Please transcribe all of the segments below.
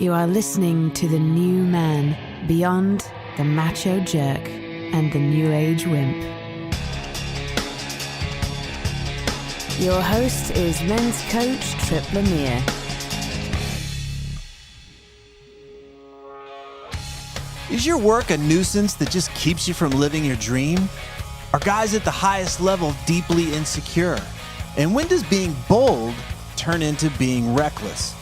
You are listening to the new man, beyond the macho jerk and the new age wimp. Your host is men's coach Tripp Lanier. Is your work a nuisance that just keeps you from living your dream? Are guys at the highest level deeply insecure? And when does being bold turn into being reckless?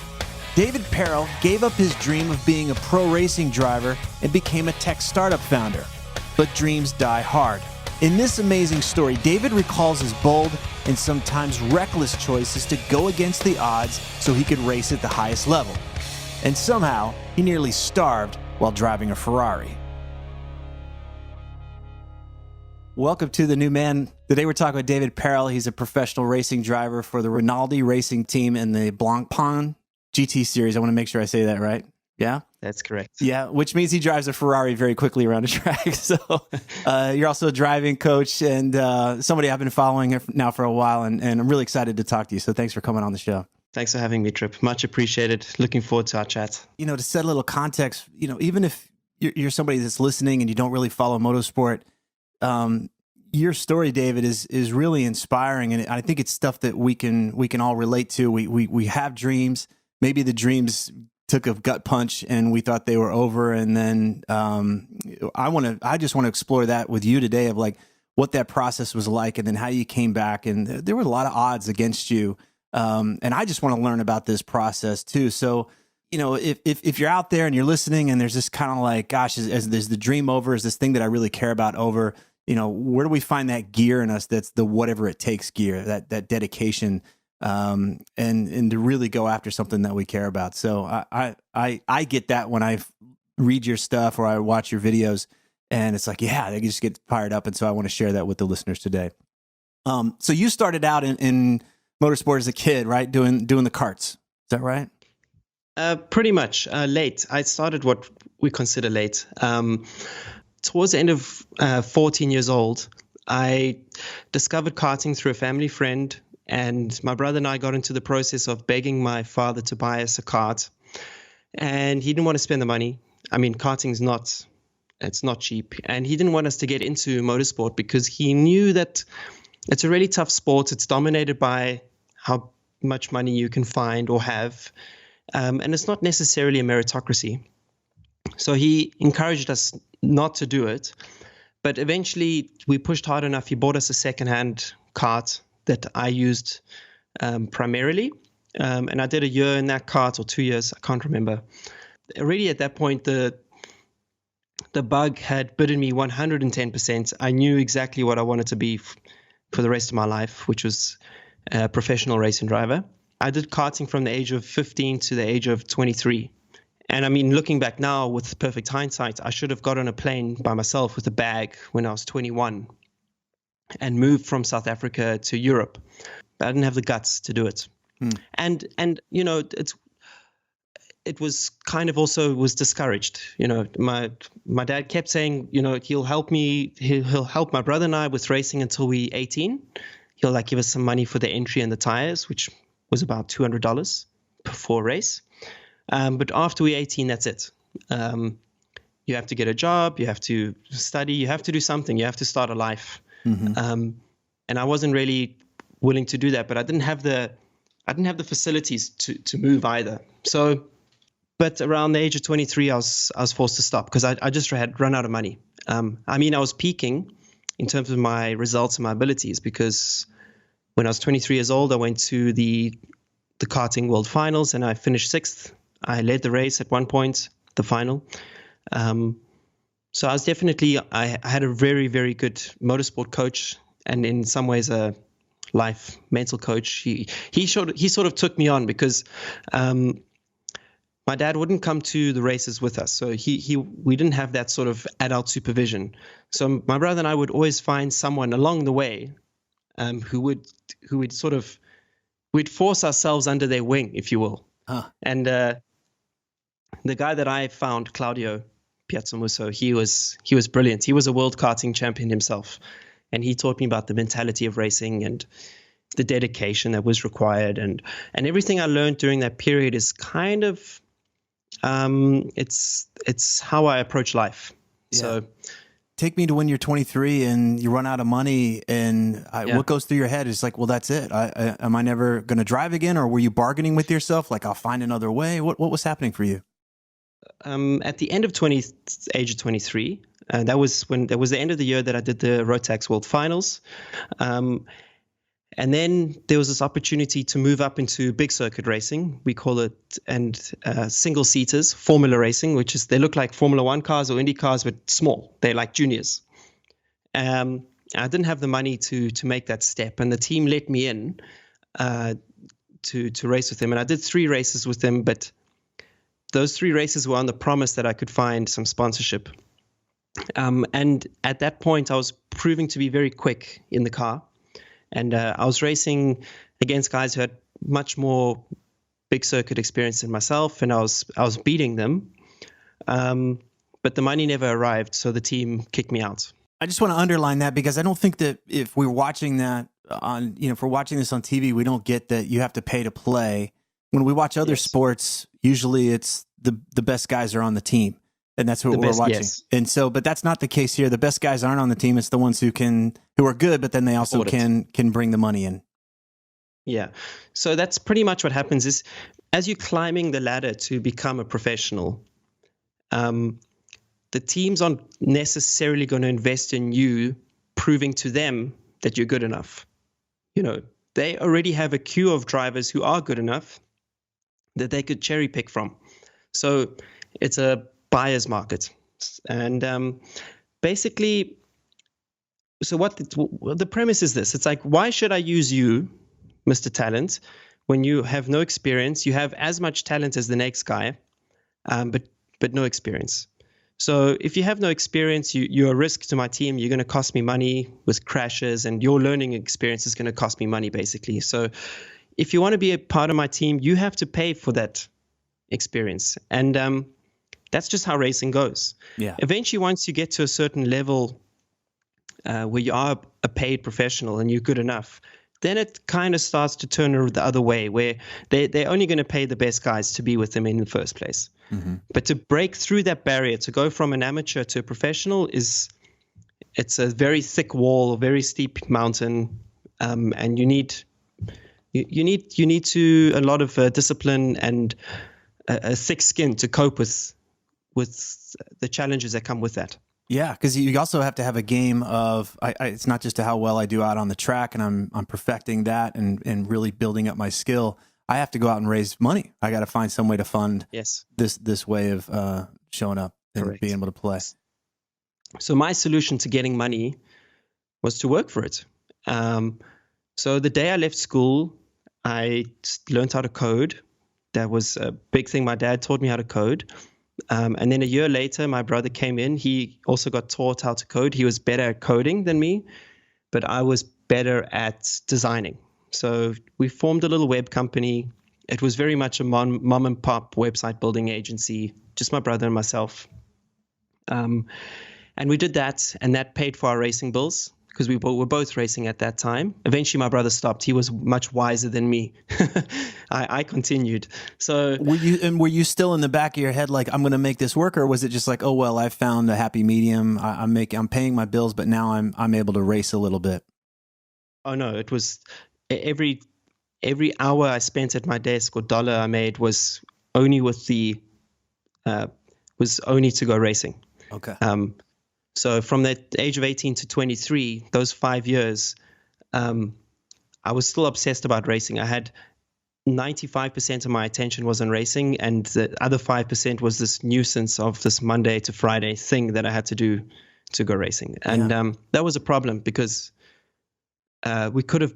David Perel gave up his dream of being a pro racing driver and became a tech startup founder. But dreams die hard. In this amazing story, David recalls his bold and sometimes reckless choices to go against the odds so he could race at the highest level. And somehow, he nearly starved while driving a Ferrari. Welcome to the new man. Today we're talking with David Perel. He's a professional racing driver for the Rinaldi racing team in the Blancpain GT series. I want to make sure I say that right. Yeah? That's correct. Yeah, which means he drives a Ferrari very quickly around a track. So you're also a driving coach and somebody I've been following now for a while, and I'm really excited to talk to you. So thanks for coming on the show. Thanks for having me, Tripp. Much appreciated. Looking forward to our chat. You know, to set a little context, you know, even if you're somebody that's listening and you don't really follow motorsport, your story, David, is really inspiring, and I think it's stuff that we can all relate to. We have dreams. Maybe the dreams took a gut punch and we thought they were over. And then I just want to explore that with you today, of like what that process was like, and then how you came back. And there were a lot of odds against you. And I just want to learn about this process too. So, you know, if you're out there and you're listening and there's this kind of like, gosh, is the dream over? Is this thing that I really care about over? You know, where do we find that gear in us that's the whatever it takes gear, that dedication, and to really go after something that we care about. So I get that when I read your stuff or I watch your videos, and it's like, yeah, they just get fired up. And so I want to share that with the listeners today. So you started out in motorsport as a kid, right? Doing the karts. Is that right? Pretty much late. I started what we consider late. Towards the end of 14 years old, I discovered karting through a family friend. And my brother and I got into the process of begging my father to buy us a kart. And he didn't want to spend the money. I mean, karting's not cheap. And he didn't want us to get into motorsport because he knew that it's a really tough sport. It's dominated by how much money you can find or have. And it's not necessarily a meritocracy. So he encouraged us not to do it. But eventually we pushed hard enough. He bought us a secondhand kart that I used primarily. And I did a year in that kart, or 2 years, I can't remember. Already at that point, the bug had bitten me 110%. I knew exactly what I wanted to be for the rest of my life, which was a professional racing driver. I did karting from the age of 15 to the age of 23. And I mean, looking back now with perfect hindsight, I should have got on a plane by myself with a bag when I was 21 and moved from South Africa to Europe. But I didn't have the guts to do it. And you know, it was kind of also was discouraged. You know, my dad kept saying, you know, he'll help me, he'll help my brother and I with racing until we're 18. He'll like give us some money for the entry and the tires, which was about $200 for a race. But after we're 18, that's it. You have to get a job, you have to study, you have to do something, you have to start a life. Mm-hmm. And I wasn't really willing to do that, but I didn't have the facilities to move either. So, but around the age of 23, I was forced to stop because I just had run out of money. I mean, I was peaking in terms of my results and my abilities, because when I was 23 years old, I went to the karting world finals and I finished 6th. I led the race at one point, the final. So I was definitely, I had a very, very good motorsport coach, and in some ways a life mental coach. He sort of took me on because my dad wouldn't come to the races with us. So we didn't have that sort of adult supervision. So my brother and I would always find someone along the way who would sort of, we'd force ourselves under their wing, if you will. And the guy that I found, Claudio Piazzamusso, he was brilliant. He was a world karting champion himself. And he taught me about the mentality of racing and the dedication that was required. And everything I learned during that period is kind of, It's how I approach life. Yeah. So take me to when you're 23 and you run out of money, and what goes through your head is like, well, that's it. Am I never going to drive again? Or were you bargaining with yourself? Like, I'll find another way. What was happening for you? At the end of age of 23, that was the end of the year that I did the Rotax World Finals. And then there was this opportunity to move up into big circuit racing. We call it single seaters, Formula racing, which is, they look like Formula One cars or Indy cars, but small. They're like juniors. I didn't have the money to make that step, and the team let me in to race with them. And I did 3 races with them, but those 3 races were on the promise that I could find some sponsorship. And at that point, I was proving to be very quick in the car. And I was racing against guys who had much more big circuit experience than myself, and I was beating them. But the money never arrived, so the team kicked me out. I just want to underline that, because I don't think that if we're watching that on, if we're watching this on TV, we don't get that you have to pay to play. When we watch other sports, usually it's the best guys are on the team, and that's what we're watching. Yes. And so, but that's not the case here. The best guys aren't on the team. It's the ones who are good, but then they also can bring the money in. Yeah. So that's pretty much what happens is, as you're climbing the ladder to become a professional, the teams aren't necessarily going to invest in you proving to them that you're good enough. They already have a queue of drivers who are good enough that they could cherry pick from. So it's a buyer's market. And basically, so what the premise is this. It's like, why should I use you, Mr. Talent, when you have no experience? You have as much talent as the next guy, but no experience. So if you have no experience, you're a risk to my team. You're going to cost me money with crashes, and your learning experience is going to cost me money, basically. So if you want to be a part of my team, you have to pay for that experience. And that's just how racing goes. Yeah. Eventually, once you get to a certain level where you are a paid professional and you're good enough, then it kind of starts to turn the other way, where they're only going to pay the best guys to be with them in the first place. Mm-hmm. But to break through that barrier, to go from an amateur to a professional, it's a very thick wall, a very steep mountain, and you need a lot of discipline and a thick skin to cope with the challenges that come with that. Yeah, because you also have to have a game of, it's not just how well I do out on the track, and I'm perfecting that and really building up my skill. I have to go out and raise money. I got to find some way to fund this way of showing up and Correct. Being able to play. So my solution to getting money was to work for it. So the day I left school, I learned how to code. That was a big thing. My dad taught me how to code. And then a year later, my brother came in. He also got taught how to code. He was better at coding than me, but I was better at designing. So we formed a little web company. It was very much a mom and pop website building agency, just my brother and myself. And we did that, and that paid for our racing bills, because we were both racing at that time. Eventually, my brother stopped. He was much wiser than me. I continued. So were you still in the back of your head like, I'm going to make this work, or was it just like, oh well, I found a happy medium. I'm paying my bills, but now I'm able to race a little bit? Oh no, it was every hour I spent at my desk or dollar I made was only to go racing. Okay. So from that age of 18 to 23, those 5 years, I was still obsessed about racing. I had 95% of my attention was on racing, and the other 5% was this nuisance of this Monday to Friday thing that I had to do to go racing. And that was a problem, because we could have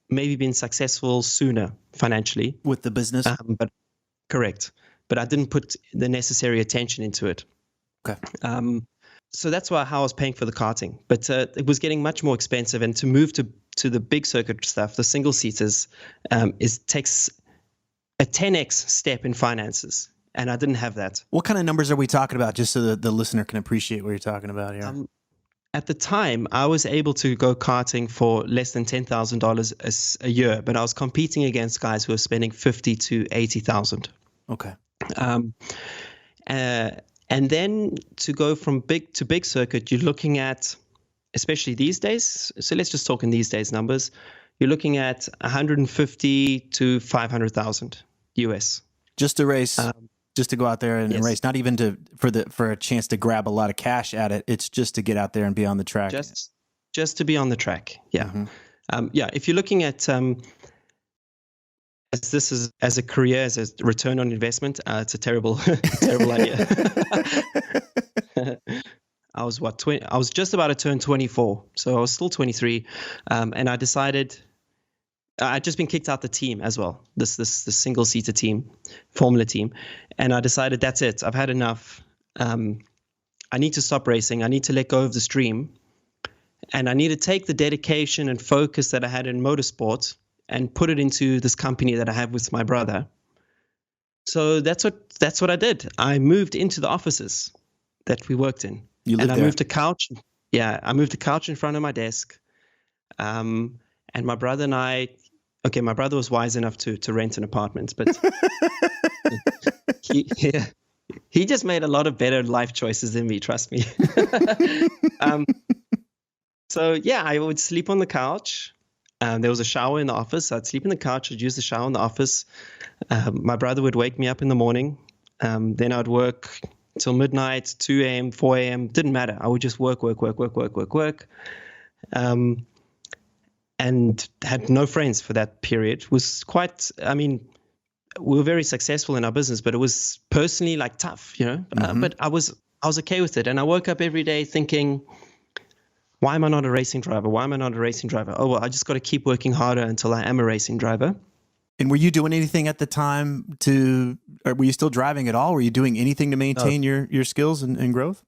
maybe been successful sooner financially. With the business? But correct. But I didn't put the necessary attention into it. Okay. So that's how I was paying for the karting. But it was getting much more expensive. And to move to the big circuit stuff, the single seaters, takes a 10x step in finances. And I didn't have that. What kind of numbers are we talking about, just so that the listener can appreciate what you're talking about here? At the time, I was able to go karting for less than $10,000 a year, but I was competing against guys who were spending $50,000 to $80,000. Okay. Um, and then to go from big to big circuit, you're looking at, especially these days, so let's just talk in these days numbers, you're looking at 150 to 500,000 US. Just to race, just to go out there and yes. race, not even for a chance to grab a lot of cash at it. It's just to get out there and be on the track. Just to be on the track. Yeah. If you're looking at as a career, as a return on investment, it's a terrible idea. I was 20? I was just about to turn 24, so I was still 23, and I decided I'd just been kicked out the team as well. This single-seater team, Formula team, and I decided that's it. I've had enough. I need to stop racing. I need to let go of this dream, and I need to take the dedication and focus that I had in motorsport and put it into this company that I have with my brother. So that's what I did. I moved into the offices that we worked in. I moved a couch. Yeah, I moved a couch in front of my desk. And my brother and I, my brother was wise enough to rent an apartment, but he just made a lot of better life choices than me, trust me. I would sleep on the couch. There was a shower in the office. I'd sleep in the couch. I'd use the shower in the office. My brother would wake me up in the morning. Then I'd work till midnight, 2 a.m., 4 a.m. Didn't matter. I would just work. And had no friends for that period. It was quite, we were very successful in our business, but it was personally like tough, but I was okay with it. And I woke up every day thinking, why am I not a racing driver? Why am I not a racing driver? Oh, well, I just got to keep working harder until I am a racing driver. And were you doing anything at the time or were you still driving at all? Were you doing anything to maintain your skills and growth?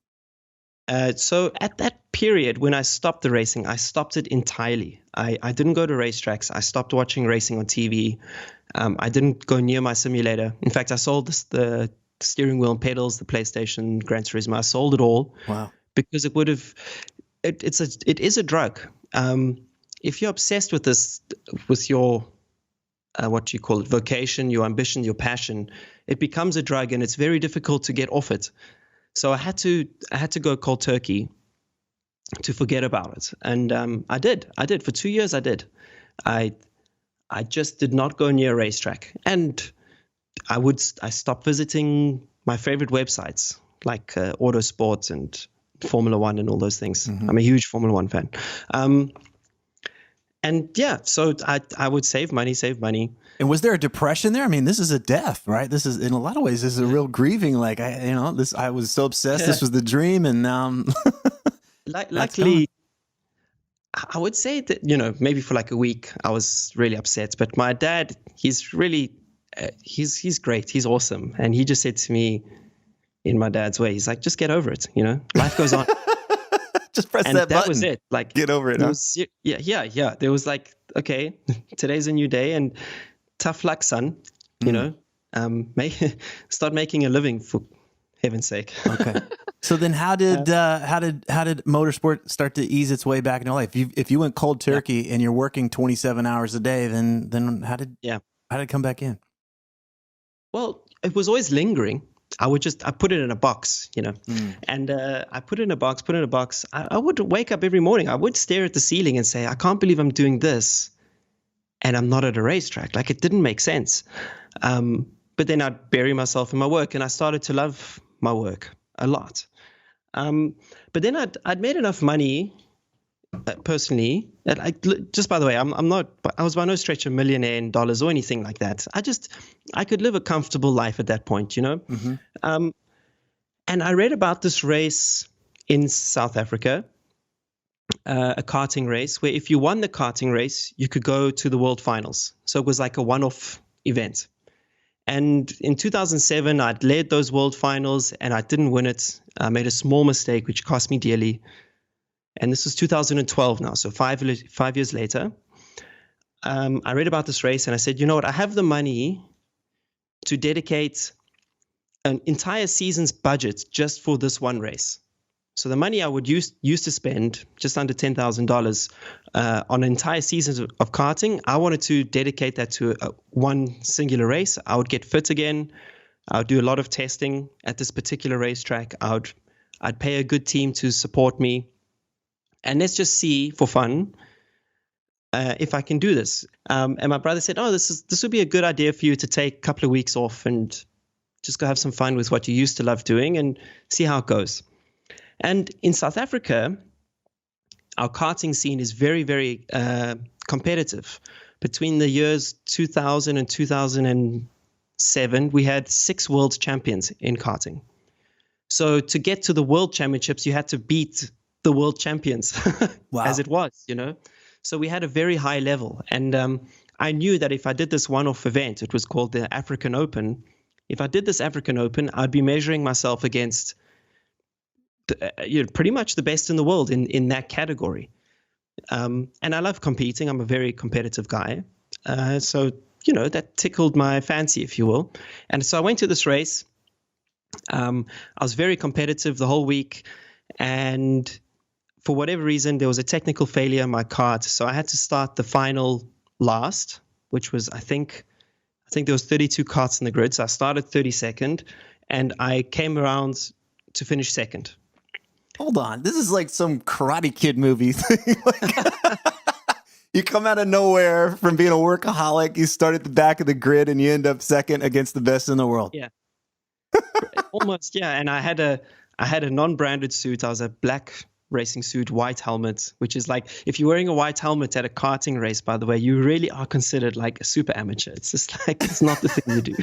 So at that period, when I stopped the racing, I stopped it entirely. I didn't go to racetracks. I stopped watching racing on TV. I didn't go near my simulator. In fact, I sold the steering wheel and pedals, the PlayStation, Gran Turismo. I sold it all. Wow. Because it would have... It is a drug. If you're obsessed with this, with your what you call it, vocation, your ambition, your passion, it becomes a drug, and it's very difficult to get off it. So I had to go cold turkey to forget about it, and I did for 2 years. I just did not go near a racetrack, and I stopped visiting my favorite websites like Autosport and Formula One and all those things. Mm-hmm. I'm a huge Formula One fan. So I would save money. And was there a depression there? I mean, this is a death, right? This is, in a lot of ways, this is a real grieving. Like, I was so obsessed. This was the dream. And now luckily, I would say that, maybe for like a week, I was really upset. But my dad, he's really, he's great. He's awesome. And he just said to me, in my dad's way, he's like, just get over it. Life goes on. Just press that button. That was it. Like, get over it. Yeah. There was like, okay, today's a new day, and tough luck, son. Start making a living, for heaven's sake. Okay. So then, how did motorsport start to ease its way back into life? If you went cold turkey and you're working 27 hours a day, then how did it come back in? Well, it was always lingering. I put it in a box, and I put it in a box. I would wake up every morning. I would stare at the ceiling and say, I can't believe I'm doing this and I'm not at a racetrack. Like, it didn't make sense. But then I'd bury myself in my work, and I started to love my work a lot. But then I'd made enough money personally. Just by the way, I was by no stretch a millionaire in dollars or anything like that. I could live a comfortable life at that point, Mm-hmm. And I read about this race in South Africa, a karting race where if you won the karting race, you could go to the world finals. So it was like a one-off event. And in 2007, I'd led those world finals and I didn't win it. I made a small mistake, which cost me dearly. And this is 2012 now, so 5 years later. I read about this race and I said, you know what? I have the money to dedicate an entire season's budget just for this one race. So the money I would used to spend, just under $10,000 on an entire season of karting, I wanted to dedicate that to one singular race. I would get fit again. I would do a lot of testing at this particular racetrack. I'd pay a good team to support me, and let's just see for fun if I can do this. And my brother said, "Oh, this would be a good idea for you to take a couple of weeks off and just go have some fun with what you used to love doing and see how it goes." And in South Africa, our karting scene is very, very competitive. Between the years 2000 and 2007, we had 6 world champions in karting. So to get to the world championships, you had to beat the world champions Wow. as it was, you know. So we had a very high level. And I knew that if I did this one-off event, it was called the African Open. If I did this African Open, I'd be measuring myself against pretty much the best in the world in that category. And I love competing. I'm a very competitive guy. So, that tickled my fancy, if you will. And so I went to this race. I was very competitive the whole week. And for whatever reason, there was a technical failure in my kart. So I had to start the final last, which was, I think there was 32 karts in the grid. So I started 32nd and I came around to finish second. Hold on. This is like some Karate Kid movie thing. You come out of nowhere from being a workaholic. You start at the back of the grid and you end up second against the best in the world. Yeah. Almost, yeah. And I had a non-branded suit. I was a black racing suit, white helmet, which is like, if you're wearing a white helmet at a karting race, by the way, you really are considered like a super amateur. It's just like, it's not the thing you do.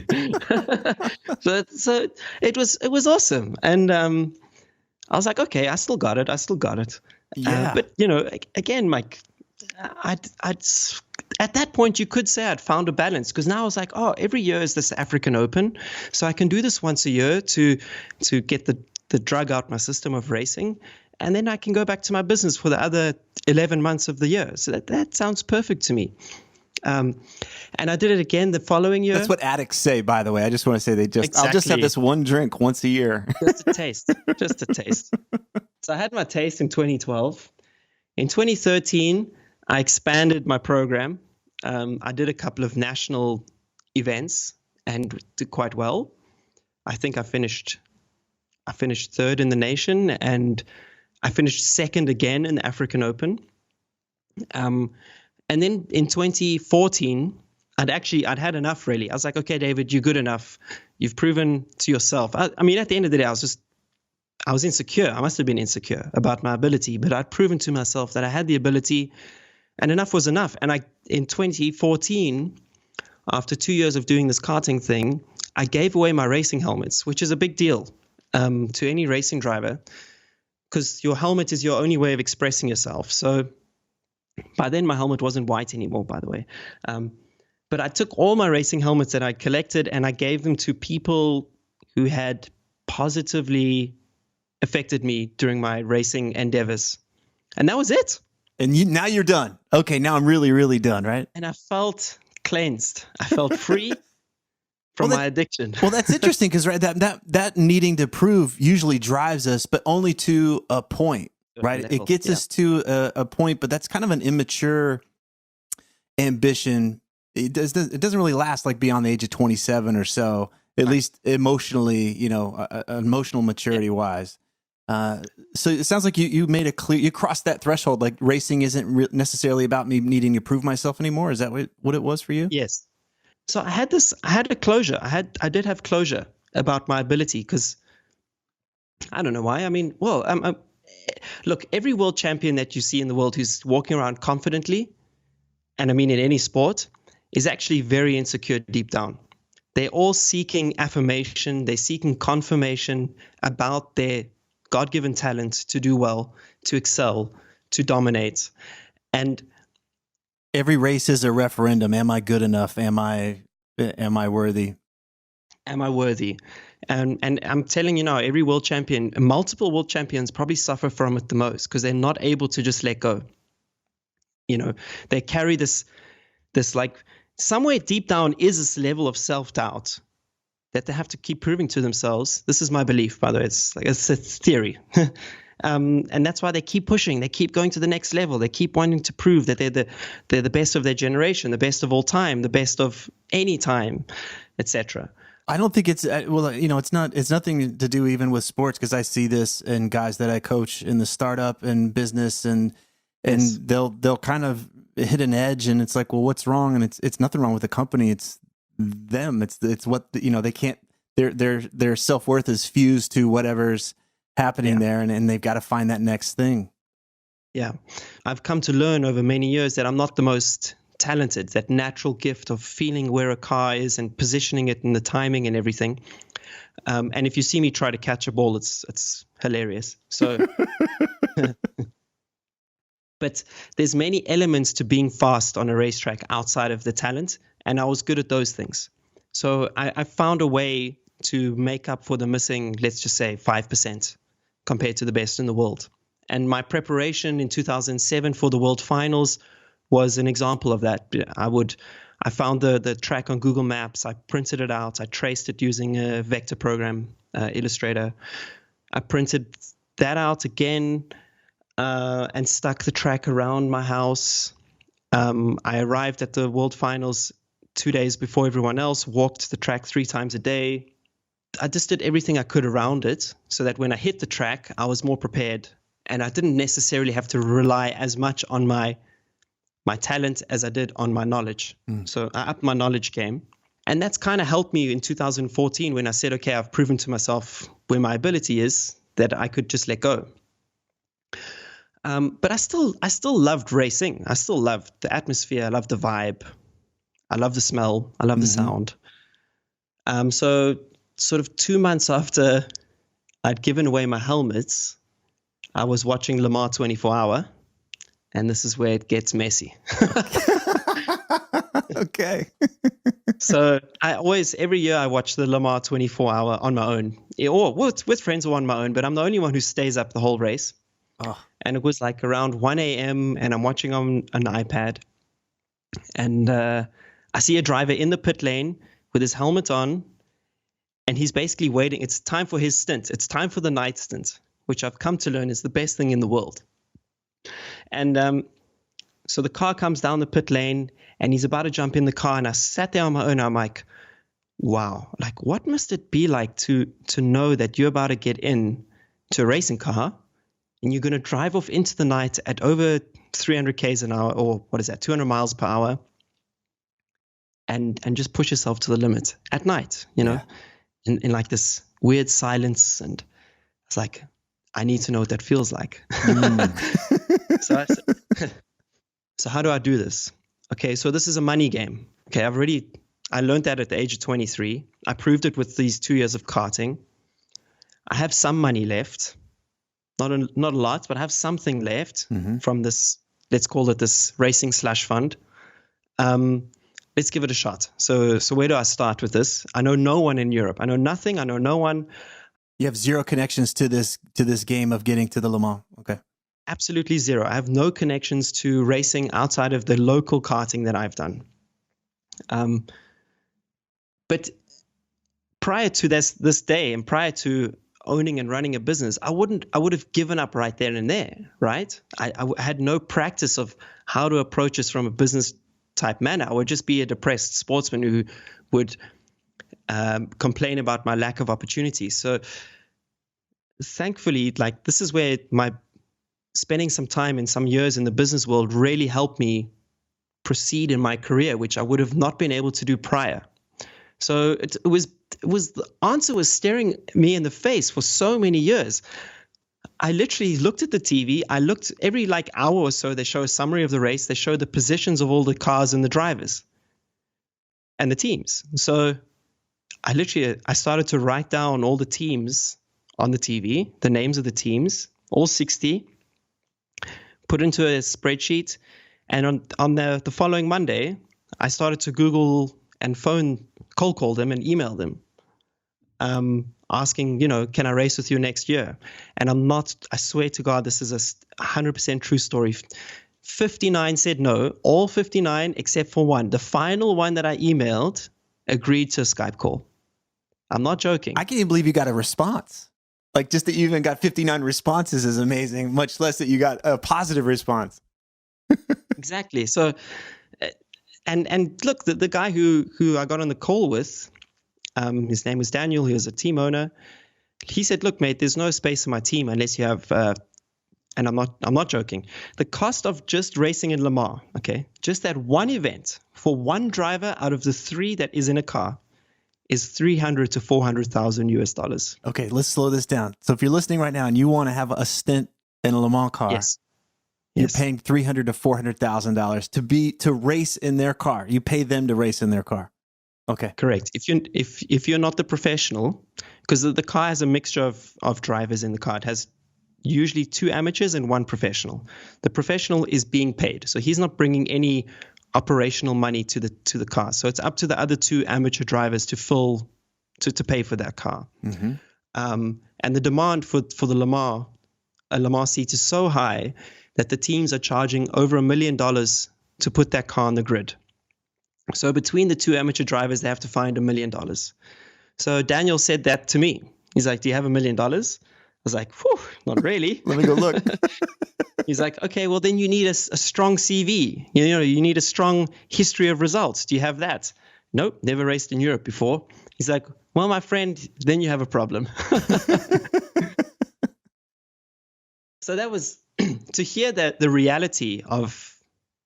So it was awesome. And I was like, okay, I still got it. Yeah. But again, Mike, at that point you could say I'd found a balance, because now I was like, oh, every year is this African Open, so I can do this once a year to get the drug out my system of racing, and then I can go back to my business for the other 11 months of the year. So that sounds perfect to me. And I did it again the following year. That's what addicts say, by the way. I just want to say I'll just have this one drink once a year. Just a taste. So I had my taste in 2012. In 2013, I expanded my program. I did a couple of national events and did quite well. I think I finished third in the nation, and I finished second again in the African Open. And then in 2014, I'd had enough, really. I was like, okay, David, you're good enough. You've proven to yourself. I mean, at the end of the day, I was insecure. I must have been insecure about my ability, but I'd proven to myself that I had the ability, and enough was enough. And in 2014, after 2 years of doing this karting thing, I gave away my racing helmets, which is a big deal to any racing driver, because your helmet is your only way of expressing yourself. So by then, my helmet wasn't white anymore, by the way. But I took all my racing helmets that I collected and I gave them to people who had positively affected me during my racing endeavors. And that was it. And now you're done. Okay, now I'm really, really done, right? And I felt cleansed. I felt free from my addiction. Well, that's interesting, because right, that needing to prove usually drives us, but only to a point, right? It gets us to a point, but that's kind of an immature ambition. It doesn't really last like beyond the age of 27 or so, at least emotionally, emotional maturity wise. So it sounds like you made you crossed that threshold. Like racing isn't necessarily about me needing to prove myself anymore. Is that what it was for you? Yes. So I had a closure. I did have closure about my ability, because I don't know why. I mean, look, every world champion that you see in the world who's walking around confidently, and I mean in any sport, is actually very insecure deep down. They're all seeking affirmation. They're seeking confirmation about their God-given talent to do well, to excel, to dominate. And every race is a referendum. Am I good enough? Am I worthy? Am I worthy? And I'm telling you now, every world champion, multiple world champions probably suffer from it the most, because they're not able to just let go. They carry this like, somewhere deep down is this level of self-doubt that they have to keep proving to themselves. This is my belief, by the way. It's a theory. And that's why they keep pushing. They keep going to the next level. They keep wanting to prove that they're the best of their generation, the best of all time, the best of any time, etc. I don't think it's it's nothing to do even with sports, because I see this in guys that I coach in the startup and business, and Yes. they'll kind of hit an edge, and it's like, well, what's wrong? And it's nothing wrong with the company. It's them. It's what they can't. Their self-worth is fused to whatever's happening there, and they've got to find that next thing. Yeah. I've come to learn over many years that I'm not the most talented, that natural gift of feeling where a car is and positioning it and the timing and everything. And if you see me try to catch a ball, it's hilarious. So, but there's many elements to being fast on a racetrack outside of the talent, and I was good at those things. So I found a way to make up for the missing, let's just say 5% compared to the best in the world. And my preparation in 2007 for the World Finals was an example of that. I found the track on Google Maps. I printed it out. I traced it using a vector program, Illustrator. I printed that out again and stuck the track around my house. I arrived at the World Finals 2 days before everyone else, walked the track 3 times a day. I just did everything I could around it so that when I hit the track, I was more prepared. And I didn't necessarily have to rely as much on my talent as I did on my knowledge. So I upped my knowledge game. And that's kind of helped me in 2014 when I said, okay, I've proven to myself where my ability is, that I could just let go. But I still loved racing. I still loved the atmosphere. I loved the vibe. I love the smell. I love the sound. So sort of 2 months after I'd given away my helmets, I was watching Le Mans 24 Hour, and this is where it gets messy. Okay. So every year I watch the Le Mans 24 Hour on my own, or with friends or on my own, but I'm the only one who stays up the whole race. Oh. And it was like around 1 a.m. and I'm watching on an iPad, and I see a driver in the pit lane with his helmet on, and he's basically waiting. It's time for his stint. It's time for the night stint, which I've come to learn is the best thing in the world. And so the car comes down the pit lane, and he's about to jump in the car, and I sat there on my own. I'm like, wow, like what must it be like to know that you're about to get in to a racing car, and you're going to drive off into the night at over 300 k's an hour, or what is that, 200 miles per hour, and just push yourself to the limit at night, in like this weird silence. And it's like, I need to know what that feels like. So how do I do this? Okay, so this is a money game. Okay, I learned that at the age of 23. I proved it with these 2 years of karting. I have some money left. Not a lot, but I have something left from this, let's call it this racing / fund. Let's give it a shot. So where do I start with this? I know no one in Europe. I know nothing. I know no one. You have zero connections to this game of getting to the Le Mans. Okay. Absolutely zero. I have no connections to racing outside of the local karting that I've done. But prior to this day, and prior to owning and running a business, I would have given up right there and there, right? I had no practice of how to approach this from a business type manner. I would just be a depressed sportsman who would complain about my lack of opportunities. So thankfully, like, this is where my spending some time in some years in the business world really helped me proceed in my career, which I would have not been able to do prior. So it was the answer was staring me in the face for so many years. I literally looked at the TV. I looked every hour or so. They show a summary of the race. They show the positions of all the cars and the drivers and the teams. So I started to write down all the teams on the TV, the names of the teams, all 60, put into a spreadsheet. And on the following Monday, I started to Google and cold call them and email them, asking, can I race with you next year? And I swear to God, this is a 100% true story. 59 said no, all 59 except for one. The final one that I emailed agreed to a Skype call. I'm not joking. I can't even believe you got a response. Like, just that you even got 59 responses is amazing, much less that you got a positive response. Exactly. So, and look, the guy who I got on the call with, His name was Daniel. He was a team owner. He said, "Look, mate, there's no space in my team unless you have." And I'm not joking. The cost of just racing in Le Mans, okay, just that one event for one driver out of the 3 that is in a car, is $300,000 to $400,000. Okay, let's slow this down. So if you're listening right now and you want to have a stint in a Le Mans car, Yes. you're paying $300,000 to $400,000 to race in their car. You pay them to race in their car. Okay, Correct. If you're not the professional, because the car has a mixture of drivers in the car. It has usually 2 amateurs and 1 professional. The professional is being paid, so he's not bringing any operational money to the car. So it's up to the other 2 amateur drivers to pay for that car. Mm-hmm. And the demand for the Le Mans seat is so high that the teams are charging over $1 million to put that car on the grid. So between the 2 amateur drivers, they have to find $1 million. So Daniel said that to me. He's like, "Do you have $1 million?" I was like, "Whew, not really." Let me go look. He's like, "Okay, well then you need a strong CV. You need a strong history of results. Do you have that?" "Nope, never raced in Europe before." He's like, "Well, my friend, then you have a problem." So that was to hear that the reality of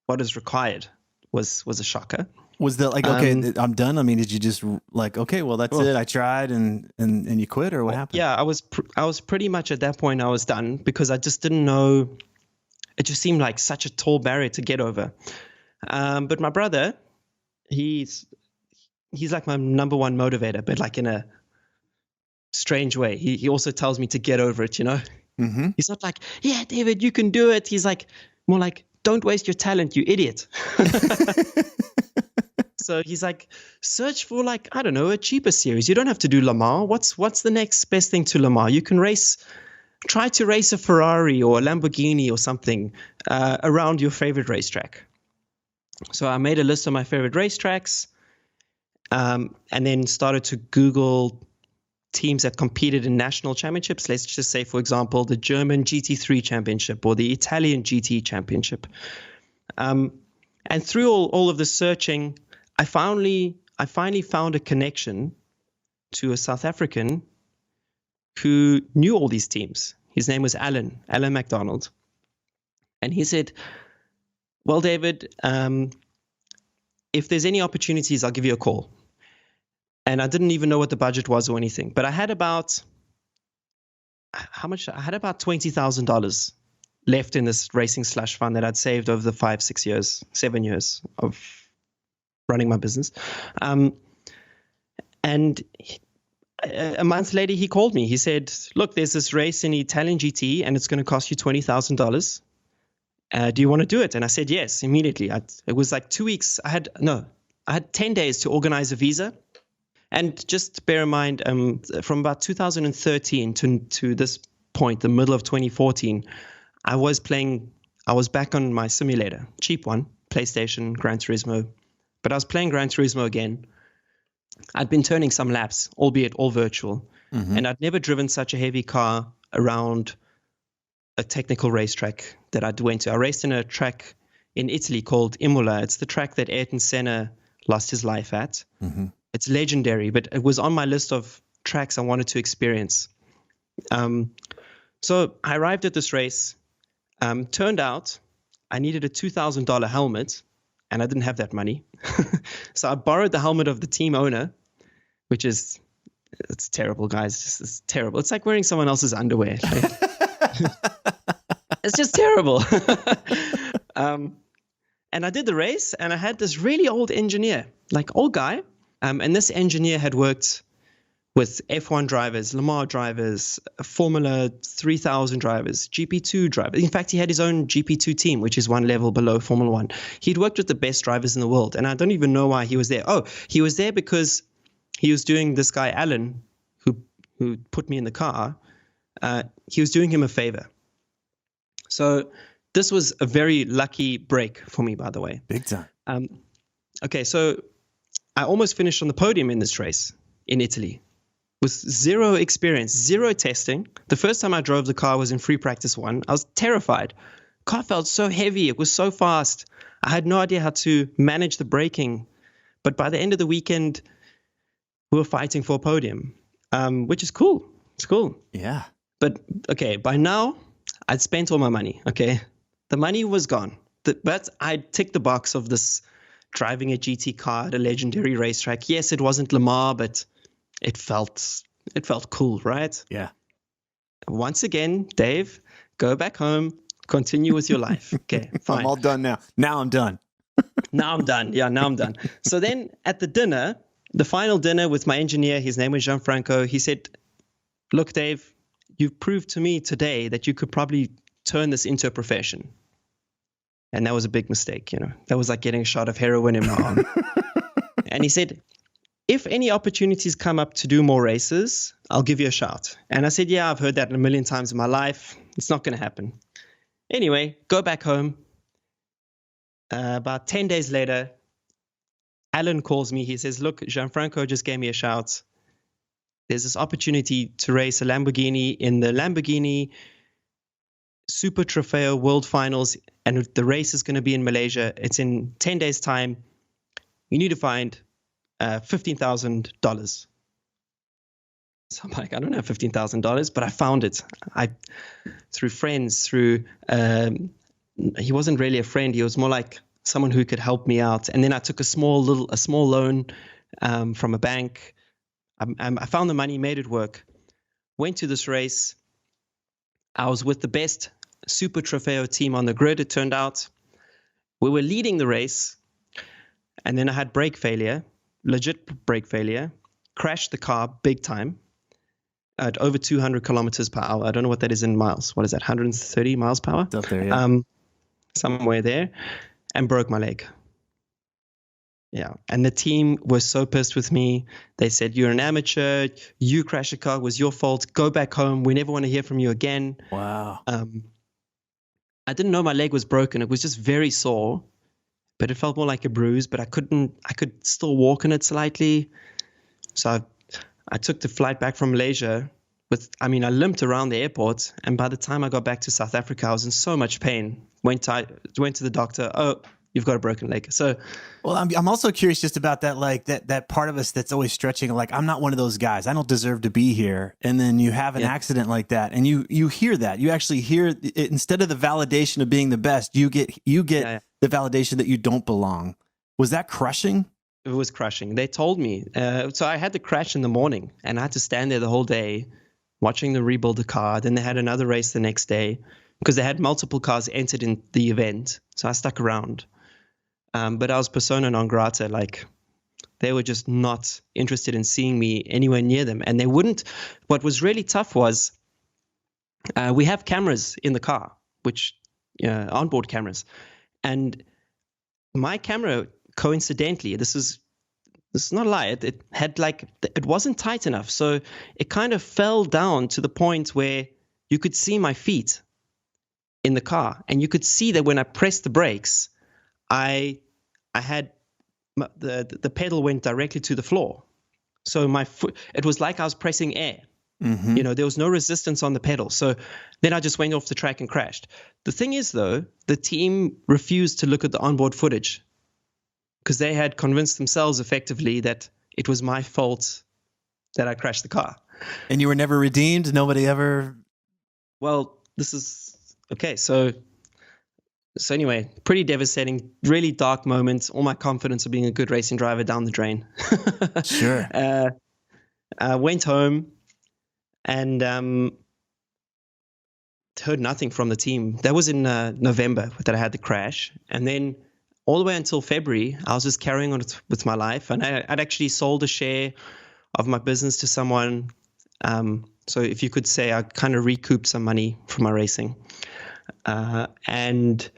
what is required was a shocker. Was that like, okay, I'm done? I mean, did you just like, okay, well, that's it. I tried and you quit, or what happened? Yeah, I was pretty much at that point I was done, because I just didn't know. It just seemed like such a tall barrier to get over. But my brother, he's like my number one motivator, but like in a strange way. He also tells me to get over it, Mm-hmm. He's not like, "Yeah, David, you can do it." He's like, more like, "Don't waste your talent, you idiot." So he's like, "Search for like, I don't know, a cheaper series. You don't have to do Le Mans. What's the next best thing to Le Mans? You can try to race a Ferrari or a Lamborghini or something around your favorite racetrack." So I made a list of my favorite racetracks, and then started to Google teams that competed in national championships. Let's just say, for example, the German GT3 championship or the Italian GT championship. And through all of the searching, I finally found a connection to a South African who knew all these teams. His name was Alan MacDonald. And he said, "Well, David, if there's any opportunities, I'll give you a call." And I didn't even know what the budget was or anything, but I had about $20,000 left in this racing slush fund that I'd saved over the 7 years of running my business. And a month later, he called me. He said, "Look, there's this race in Italian GT and it's going to cost you $20,000. Do you want to do it?" And I said, yes, immediately. It was like 2 weeks. I had 10 days to organize a visa. And just bear in mind, from about 2013 to this point, the middle of 2014, I was back on my simulator, cheap one, PlayStation, Gran Turismo. But I was playing Gran Turismo again. I'd been turning some laps, albeit all virtual. Mm-hmm. And I'd never driven such a heavy car around a technical racetrack that I'd went to. I raced in a track in Italy called Imola. It's the track that Ayrton Senna lost his life at. Mm-hmm. It's legendary, but it was on my list of tracks I wanted to experience. So I arrived at this race. Turned out I needed a $2,000 helmet, and I didn't have that money. So I borrowed the helmet of the team owner, it's terrible, guys. It's terrible. It's like wearing someone else's underwear. It's just terrible. And I did the race, and I had this really old engineer, like old guy. And this engineer had worked with F1 drivers, Le Mans drivers, Formula 3000 drivers, GP2 drivers. In fact, he had his own GP2 team, which is one level below Formula 1. He'd worked with the best drivers in the world, and I don't even know why he was there. Oh, he was there because he was doing this guy, Alan, who put me in the car. He was doing him a favor. So this was a very lucky break for me, by the way. Big time. Okay, so I almost finished on the podium in this race in Italy with zero experience, zero testing. The first time I drove the car was in free practice 1. I was terrified. The car felt so heavy. It was so fast. I had no idea how to manage the braking. But by the end of the weekend, who were fighting for a podium, which is cool. It's cool. Yeah. But okay, by now I'd spent all my money. Okay, the money was gone. But I ticked the box of this driving a GT car at a legendary racetrack. Yes, it wasn't Lamar, but it felt cool, right? Yeah. Once again, Dave, go back home, continue with your life. Okay, fine. I'm all done now. Now I'm done. Now I'm done. Yeah, now I'm done. So then at the dinner, the final dinner with my engineer, his name was Gianfranco, he said, look, Dave, you've proved to me today that you could probably turn this into a profession. And that was a big mistake, you know. That was like getting a shot of heroin in my arm. And he said, if any opportunities come up to do more races, I'll give you a shout. And I said, yeah, I've heard that a million times in my life. It's not going to happen. Anyway, go back home. About 10 days later, Alan calls me. He says, look, Gianfranco just gave me a shout. There's this opportunity to race a Lamborghini in the Lamborghini Super Trofeo World Finals, and the race is going to be in Malaysia. It's in 10 days' time. You need to find $15,000. So I'm like, I don't have $15,000, but I found it. Through friends, he wasn't really a friend. He was more like someone who could help me out. And then I took a small loan from a bank. I found the money, made it work. Went to this race. I was with the best Super Trofeo team on the grid, it turned out. We were leading the race, and then I had brake failure, legit brake failure, crashed the car big time at over 200 kilometers per hour. I don't know what that is in miles. What is that, 130 miles per hour? It's up there, yeah. Somewhere there, and broke my leg. Yeah, and the team was so pissed with me. They said, you're an amateur, you crashed a car, it was your fault, go back home, we never want to hear from you again. Wow. I didn't know my leg was broken. It was just very sore, but it felt more like a bruise, but I could still walk in it slightly. So I took the flight back from Malaysia I limped around the airport, and by the time I got back to South Africa, I was in so much pain. Went to the doctor. Oh, you've got a broken leg. So, well, I'm also curious just about that, like that part of us that's always stretching, like, I'm not one of those guys. I don't deserve to be here. And then you have an accident like that, and you hear that. You actually hear it, instead of the validation of being the best, you get the validation that you don't belong. Was that crushing? It was crushing. They told me. So I had the crash in the morning, and I had to stand there the whole day watching them rebuild the car. Then they had another race the next day because they had multiple cars entered in the event. So I stuck around. But I was persona non grata. Like, they were just not interested in seeing me anywhere near them. And they wouldn't. What was really tough was we have cameras in the car, which onboard cameras. And my camera, coincidentally, this is not a lie. It had it wasn't tight enough. So it kind of fell down to the point where you could see my feet in the car. And you could see that when I pressed the brakes, I had the pedal went directly to the floor. So my foot, it was like I was pressing air. Mm-hmm. There was no resistance on the pedal. So then I just went off the track and crashed. The thing is, though, the team refused to look at the onboard footage because they had convinced themselves effectively that it was my fault that I crashed the car. And you were never redeemed? Nobody ever? Well, this is okay. So anyway, pretty devastating, really dark moment. All my confidence of being a good racing driver down the drain. Sure. I went home and heard nothing from the team. That was in November that I had the crash. And then all the way until February, I was just carrying on with my life. And I'd actually sold a share of my business to someone. So if you could say, I kind of recouped some money from my racing. And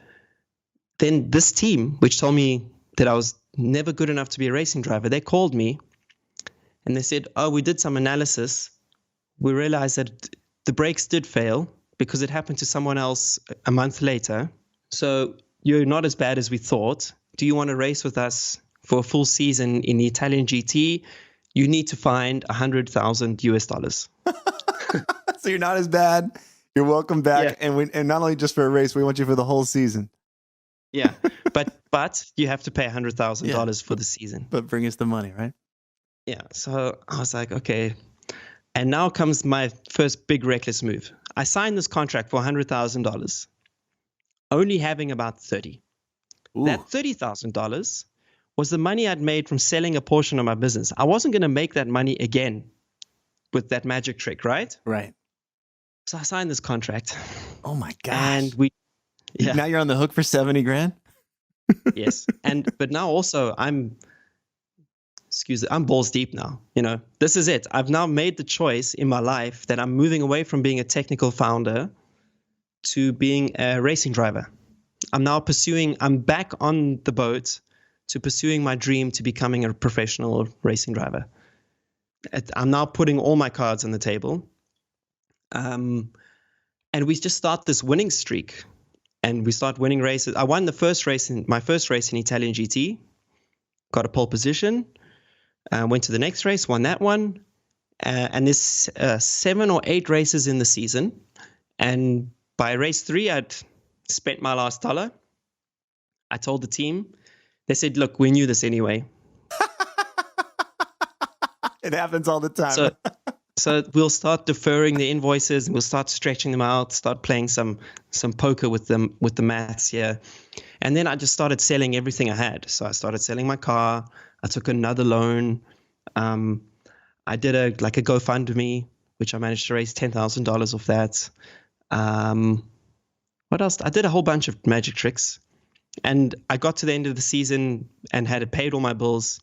then this team, which told me that I was never good enough to be a racing driver, they called me and they said, oh, we did some analysis. We realized that the brakes did fail because it happened to someone else a month later. So you're not as bad as we thought. Do you want to race with us for a full season in the Italian GT? You need to find $100,000 US. So you're not as bad. You're welcome back. Yeah. And not only just for a race, we want you for the whole season. Yeah. But you have to pay $100,000 for the season. But bring us the money, right? Yeah. So I was like, okay. And now comes my first big reckless move. I signed this contract for $100,000, only having about 30. Ooh, That $30,000 was the money I'd made from selling a portion of my business. I wasn't going to make that money again with that magic trick, right? right. So I signed this contract, Oh my and gosh. yeah, Now you're on the hook for 70 grand? yes. But now also I'm balls deep now. This is it. I've now made the choice in my life that I'm moving away from being a technical founder to being a racing driver. I'm back on the boat to pursuing my dream to becoming a professional racing driver. I'm now putting all my cards on the table. And we just start this winning streak, and we start winning races. I won my first race in Italian GT, got a pole position, went to the next race, won that one. And there's 7 or 8 races in the season. And by race 3, I'd spent my last dollar. I told the team, they said, look, we knew this anyway. It happens all the time. So we'll start deferring the invoices, and we'll start stretching them out, start playing some poker with the maths here. And then I just started selling everything I had. So I started selling my car. I took another loan. I did a GoFundMe, which I managed to raise $10,000 off that. What else? I did a whole bunch of magic tricks, and I got to the end of the season and had paid all my bills.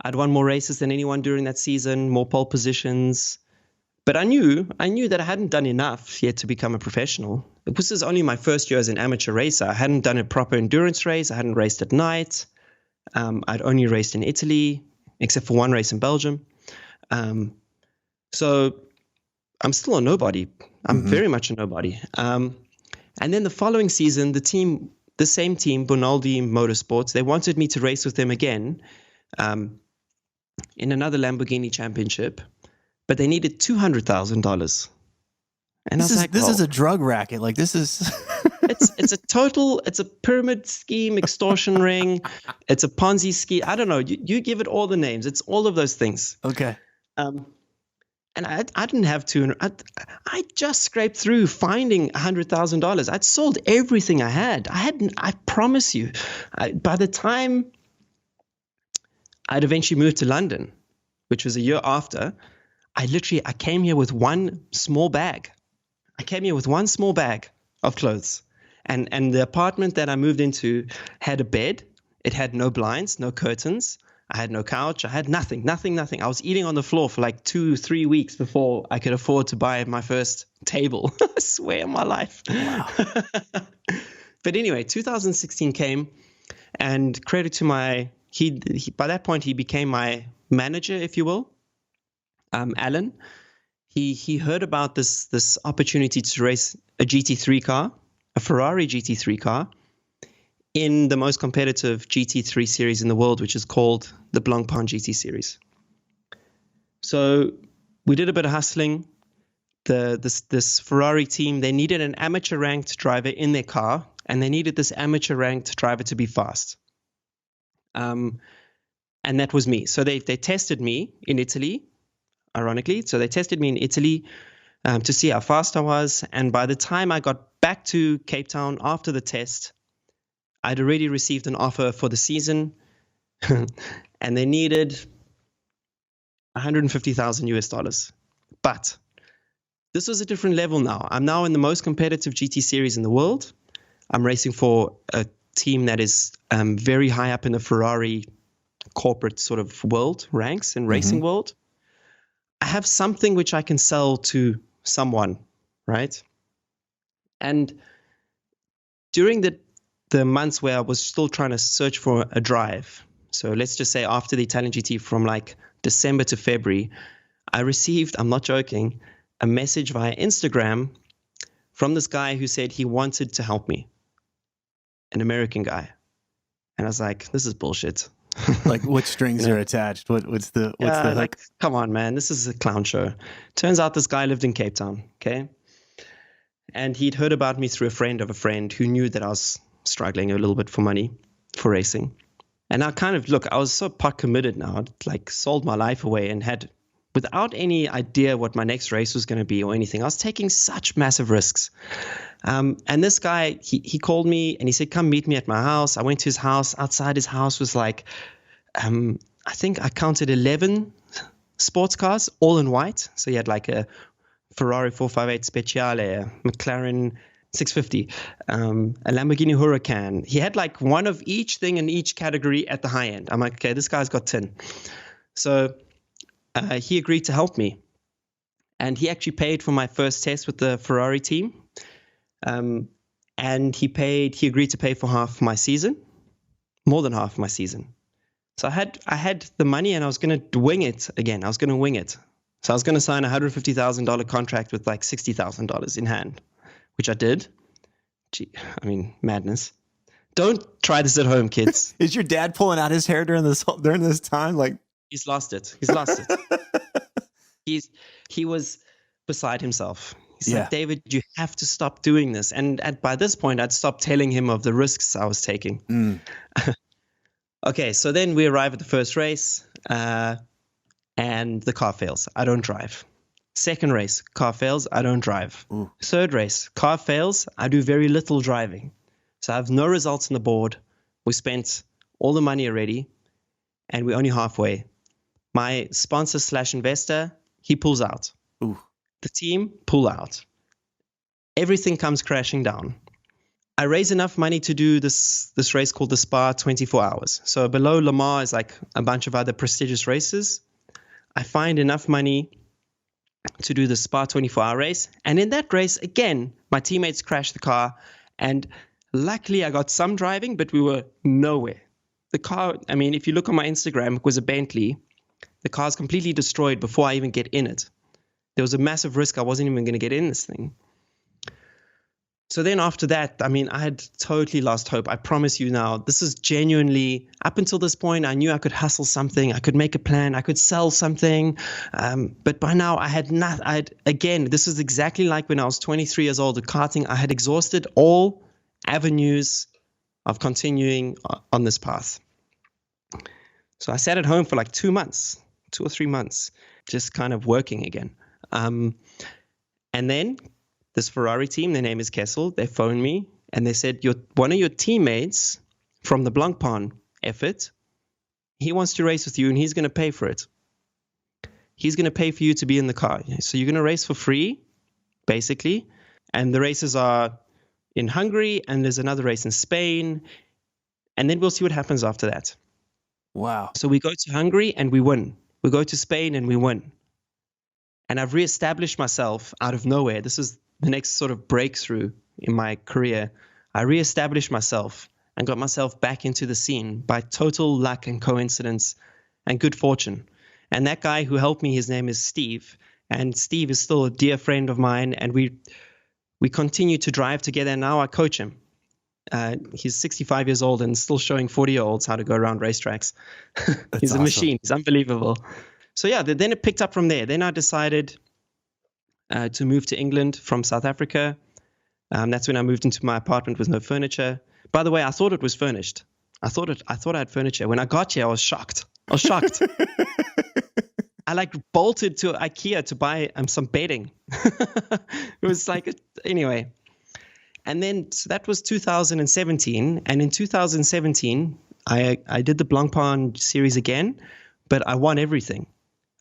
I'd won more races than anyone during that season, more pole positions. But I knew that I hadn't done enough yet to become a professional. This was only my first year as an amateur racer. I hadn't done a proper endurance race. I hadn't raced at night. I'd only raced in Italy, except for one race in Belgium. So I'm still a nobody. I'm very much a nobody. And then the following season, the same team, Bonaldi Motorsports, they wanted me to race with them again in another Lamborghini championship, but they needed $200,000. And I was like, this is a drug racket. Like, this is it's a pyramid scheme, extortion ring. It's a Ponzi scheme. I don't know. You give it all the names. It's all of those things. okay. And I didn't have to. I just scraped through finding $100,000. I'd sold everything I had. I promise you, by the time I'd eventually moved to London, which was a year after, I came here with one small bag. I came here with one small bag of clothes. And the apartment that I moved into had a bed. It had no blinds, no curtains. I had no couch. I had nothing. I was eating on the floor for like 2-3 weeks before I could afford to buy my first table. I swear on my life. Wow. But anyway, 2016 came, and credit to by that point, he became my manager, if you will, Alan. He heard about this opportunity to race a GT3 car, a Ferrari GT3 car, in the most competitive GT3 series in the world, which is called the Blancpain GT series. So we did a bit of hustling. This Ferrari team, they needed an amateur ranked driver in their car, and they needed this amateur ranked driver to be fast. And that was me. So they tested me in Italy, ironically. So they tested me in Italy to see how fast I was. And by the time I got back to Cape Town after the test, I'd already received an offer for the season, and they needed $150,000. But this was a different level now. I'm now in the most competitive GT series in the world. I'm racing for a team that is very high up in the Ferrari corporate sort of world ranks and racing world. I have something which I can sell to someone, right? And during the months where I was still trying to search for a drive, so let's just say after the Italian GT from like December to February, I received, I'm not joking, a message via Instagram from this guy who said he wanted to help me, an American guy. And I was like, this is bullshit. Like, what strings are attached? What's the hook? Like, come on, man, this is a clown show. Turns out this guy lived in Cape Town, okay? And he'd heard about me through a friend of a friend who knew that I was struggling a little bit for money for racing. And I kind of, look, I was so pot committed now. I'd like sold my life away and had, without any idea what my next race was going to be or anything, I was taking such massive risks. And this guy, he called me and he said, come meet me at my house. I went to his house. Outside his house was like, I think I counted 11 sports cars, all in white. So he had like a Ferrari 458 Speciale, a McLaren 650, a Lamborghini Huracan. He had like one of each thing in each category at the high end. I'm like, okay, this guy's got 10. So he agreed to help me. And he actually paid for my first test with the Ferrari team. And he agreed to pay for half my season, more than half my season. So I had the money and I was going to wing it again. I was going to wing it. So I was going to sign a $150,000 contract with like $60,000 in hand, which I did. Gee, I mean, madness. Don't try this at home, kids. Is your dad pulling out his hair during this time? Like, he's lost it. He's lost it. He was beside himself. He's like, David, you have to stop doing this. And by this point, I'd stopped telling him of the risks I was taking. Okay, so then we arrive at the first race, and the car fails. I don't drive. Second race, car fails. I don't drive. Ooh. Third race, car fails. I do very little driving. So I have no results on the board. We spent all the money already, and we're only halfway. My sponsor / investor, he pulls out. Ooh. The team pull out. Everything comes crashing down. I raise enough money to do this race called the Spa 24 Hours. So below Le Mans is like a bunch of other prestigious races. I find enough money to do the Spa 24-hour race. And in that race, again, my teammates crashed the car. And luckily, I got some driving, but we were nowhere. The car, I mean, if you look on my Instagram, it was a Bentley. The car's completely destroyed before I even get in it. There was a massive risk I wasn't even going to get in this thing. So then after that, I mean, I had totally lost hope. I promise you now, this is genuinely, up until this point, I knew I could hustle something. I could make a plan. I could sell something. But by now I had not, again, this is exactly like when I was 23 years old at karting. I had exhausted all avenues of continuing on this path. So I sat at home for like 2 or 3 months, just kind of working again. And then this Ferrari team, their name is Kessel, they phoned me and they said, one of your teammates from the Blancpain effort, he wants to race with you and he's going to pay for it. He's going to pay for you to be in the car. So you're going to race for free, basically. And the races are in Hungary and there's another race in Spain. And then we'll see what happens after that. Wow. So we go to Hungary and we win. We go to Spain and we win. And I've reestablished myself out of nowhere. This is the next sort of breakthrough in my career. I reestablished myself and got myself back into the scene by total luck and coincidence and good fortune. And that guy who helped me, his name is Steve. And Steve is still a dear friend of mine. And we continue to drive together. And now I coach him. He's 65 years old and still showing 40-year-olds how to go around racetracks. He's a machine. He's unbelievable. So yeah, then it picked up from there. Then I decided to move to England from South Africa. That's when I moved into my apartment with no furniture. By the way, I thought it was furnished. I thought I had furniture. When I got here, I was shocked. I like bolted to IKEA to buy some bedding. It was like, anyway. And then so that was 2017. And in 2017, I did the Blancpain series again, but I won everything.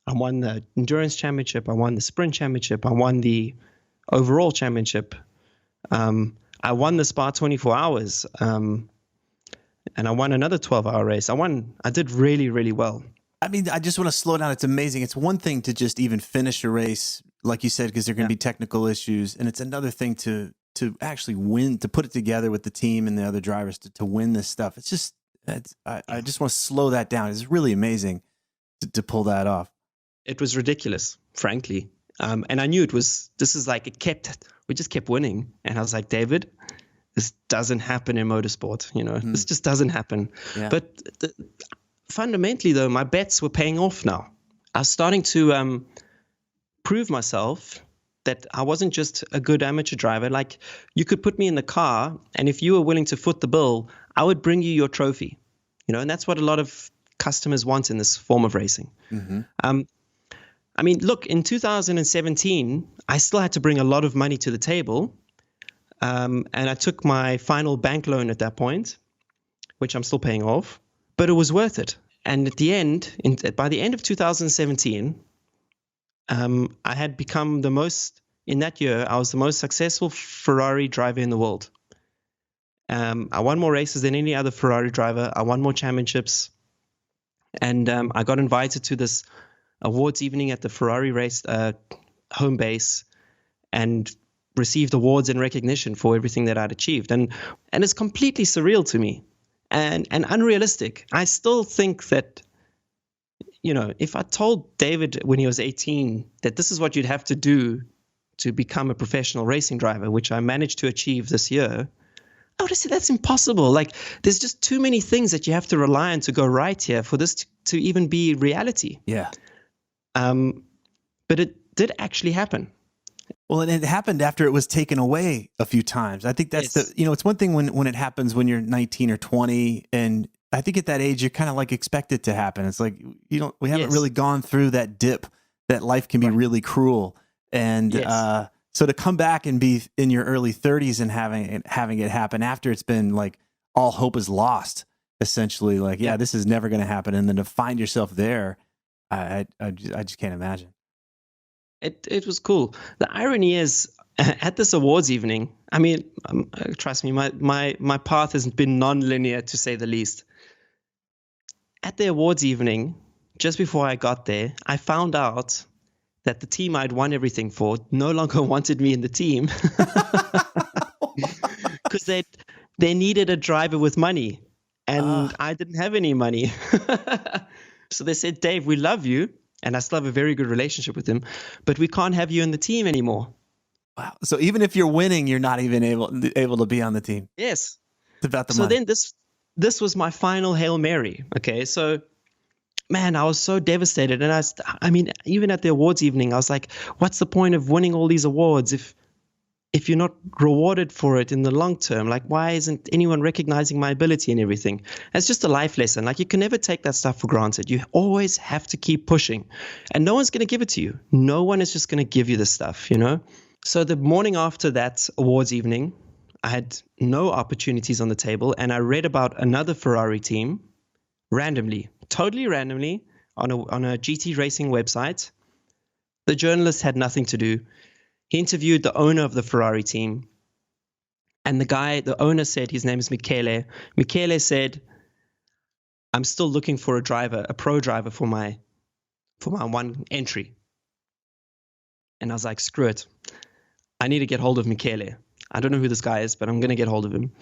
I won the endurance championship. I won the sprint championship. I won the overall championship. I won the Spa 24 hours. And I won another 12-hour race. I did really, really well. I mean, I just want to slow down. It's amazing. It's one thing to just even finish a race, like you said, because there are going to be technical issues. And it's another thing to actually win, to put it together with the team and the other drivers to win this stuff. It's just, I just want to slow that down. It's really amazing to pull that off. It was ridiculous, frankly. And I knew we just kept winning. And I was like, David, this doesn't happen in motorsport. This just doesn't happen. Yeah. But fundamentally, though, my bets were paying off now. I was starting to prove myself that I wasn't just a good amateur driver. Like, you could put me in the car, and if you were willing to foot the bill, I would bring you your trophy. and that's what a lot of customers want in this form of racing. Mm-hmm. I mean, look, in 2017, I still had to bring a lot of money to the table. And I took my final bank loan at that point, which I'm still paying off, but it was worth it. And at the end, by the end of 2017, I had become in that year, I was the most successful Ferrari driver in the world. I won more races than any other Ferrari driver. I won more championships. And I got invited to this awards evening at the Ferrari race home base and received awards and recognition for everything that I'd achieved. And it's completely surreal to me and unrealistic. I still think that, if I told David when he was 18 that this is what you'd have to do to become a professional racing driver, which I managed to achieve this year, I would have said that's impossible. Like, there's just too many things that you have to rely on to go right here for this to even be reality. Yeah. But it did actually happen. Well, and it happened after it was taken away a few times. I think that's it's one thing when it happens when you're 19 or 20, and I think at that age you're kind of like expect it to happen. It's like we haven't really gone through that dip that life can be really cruel, and so to come back and be in your early 30s and having it happen after it's been like all hope is lost, essentially, like this is never going to happen, and then to find yourself there, I just can't imagine. It was cool. The irony is, at this awards evening, I mean, trust me, my path has been non-linear to say the least. At the awards evening, just before I got there, I found out that the team I'd won everything for no longer wanted me in the team because they needed a driver with money, and I didn't have any money. So they said, Dave, we love you. And I still have a very good relationship with him, but we can't have you in the team anymore. Wow. So even if you're winning, you're not even able to be on the team. Yes. It's about the money. So then this was my final Hail Mary. Okay. So, man, I was so devastated. And I mean, even at the awards evening, I was like, what's the point of winning all these awards if you're not rewarded for it in the long term? Like, why isn't anyone recognizing my ability and everything? It's just a life lesson. Like, you can never take that stuff for granted. You always have to keep pushing, and no one's going to give it to you. No one is just going to give you this stuff, So the morning after that awards evening, I had no opportunities on the table, and I read about another Ferrari team totally randomly on a GT racing website. The journalist had nothing to do. He interviewed the owner of the Ferrari team, and the owner said, his name is Michele. Michele said, I'm still looking for a pro driver for my one entry. And I was like, screw it. I need to get hold of Michele. I don't know who this guy is, but I'm going to get hold of him.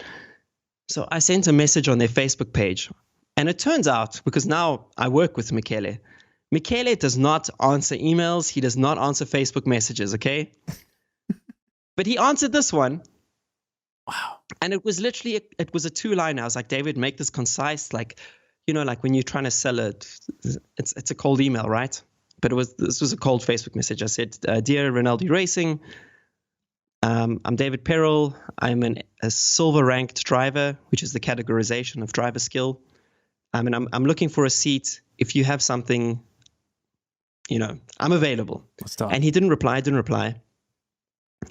So I sent a message on their Facebook page, and it turns out, because now I work with Michele does not answer emails. He does not answer Facebook messages, okay? But he answered this one. Wow. And it was literally, it was a 2-liner. I was like, David, make this concise. Like, like when you're trying to sell it's a cold email, right? But this was a cold Facebook message. I said, Dear Rinaldi Racing, I'm David Perel. I'm a silver ranked driver, which is the categorization of driver skill. And I'm looking for a seat. If you have something, I'm available. Let's talk. And he didn't reply.